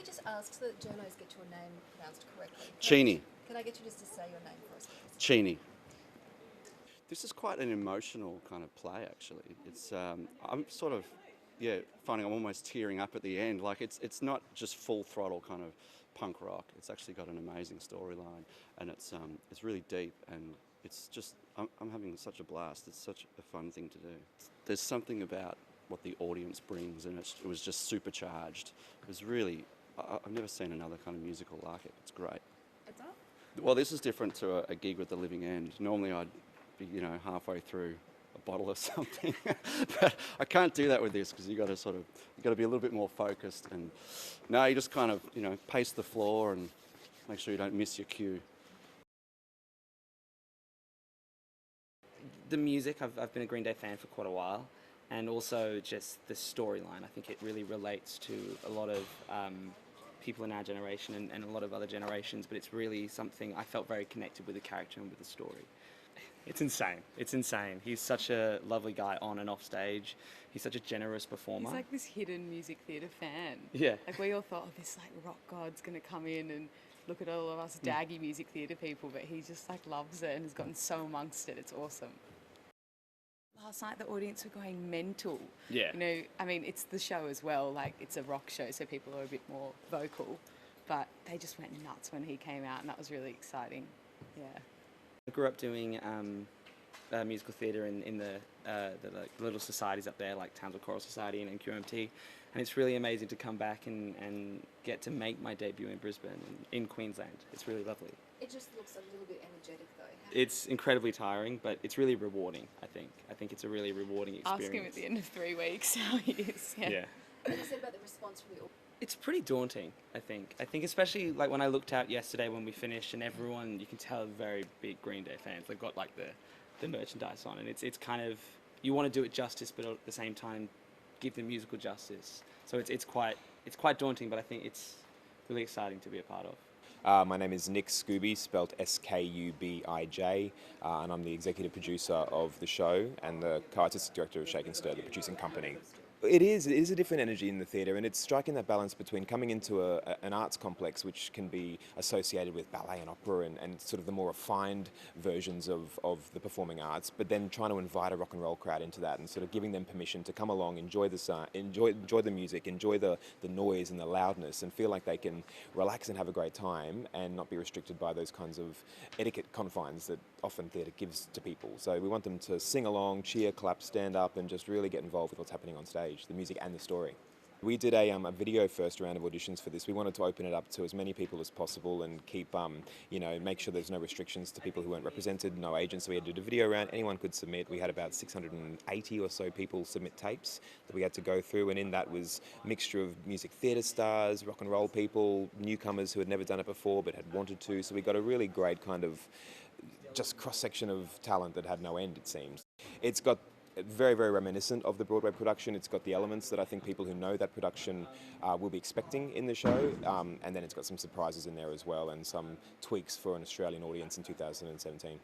we just ask so that journos get your name pronounced correctly? Cheney. Can I get you just to say your name for us, please? Cheney. This is quite an emotional kind of play, actually. It's I'm sort of, finding I'm almost tearing up at the end. Like it's not just full throttle kind of punk rock. It's actually got an amazing storyline, and it's really deep, and it's just I'm having such a blast. It's such a fun thing to do. There's something about what the audience brings, and it was just supercharged. It was really I've never seen another kind of musical like it. It's great. It's up. Well, this is different to a gig with the Living End. Normally I'd be, halfway through a bottle of something, but I can't do that with this because you got to be a little bit more focused. And no, you just kind of, pace the floor and make sure you don't miss your cue. The music, I've been a Green Day fan for quite a while, and also just the storyline. I think it really relates to a lot of people in our generation and a lot of other generations, but it's really something I felt very connected with the character and with the story. It's insane. It's insane. He's such a lovely guy on and off stage. He's such a generous performer. He's like this hidden music theatre fan. Yeah. Like we all thought, this like rock god's going to come in and look at all of us daggy music theatre people, but he just like loves it and has gotten so amongst it. It's awesome. Last night the audience were going mental. Yeah. I mean, it's the show as well. Like it's a rock show, so people are a bit more vocal, but they just went nuts when he came out, and that was really exciting. Yeah. I grew up doing musical theatre in the little societies up there, like Townsville Choral Society and QMT, and it's really amazing to come back and get to make my debut in Brisbane, in Queensland. It's really lovely. It just looks a little bit energetic, though. It's incredibly tiring, but it's really rewarding, I think. I think it's a really rewarding experience. Ask him at the end of 3 weeks how he is. Yeah. What you said about the response from the audience? It's pretty daunting, I think. I think especially like when I looked out yesterday when we finished, and everyone, you can tell, very big Green Day fans. They've got like the merchandise on, and it's kind of, you want to do it justice, but at the same time give the musical justice. So it's quite daunting, but I think it's really exciting to be a part of. My name is Nick Skubij, spelled Skubij, and I'm the executive producer of the show and the co-artistic director of Shake and Stir, the producing company. It is a different energy in the theatre, and it's striking that balance between coming into an arts complex which can be associated with ballet and opera and sort of the more refined versions of the performing arts, but then trying to invite a rock and roll crowd into that and sort of giving them permission to come along, enjoy the music, enjoy the noise and the loudness, and feel like they can relax and have a great time and not be restricted by those kinds of etiquette confines that often theatre gives to people. So we want them to sing along, cheer, clap, stand up, and just really get involved with what's happening on stage, the music and the story. We did a video first round of auditions for this. We wanted to open it up to as many people as possible and keep, make sure there's no restrictions to people who weren't represented, no agents. So we had to do a video round. Anyone could submit. We had about 680 or so people submit tapes that we had to go through, and in that was a mixture of music theatre stars, rock and roll people, newcomers who had never done it before but had wanted to. So we got a really great kind of just cross-section of talent that had no end, it seems. It's got very, very reminiscent of the Broadway production. It's got the elements that I think people who know that production will be expecting in the show, and then it's got some surprises in there as well and some tweaks for an Australian audience in 2017.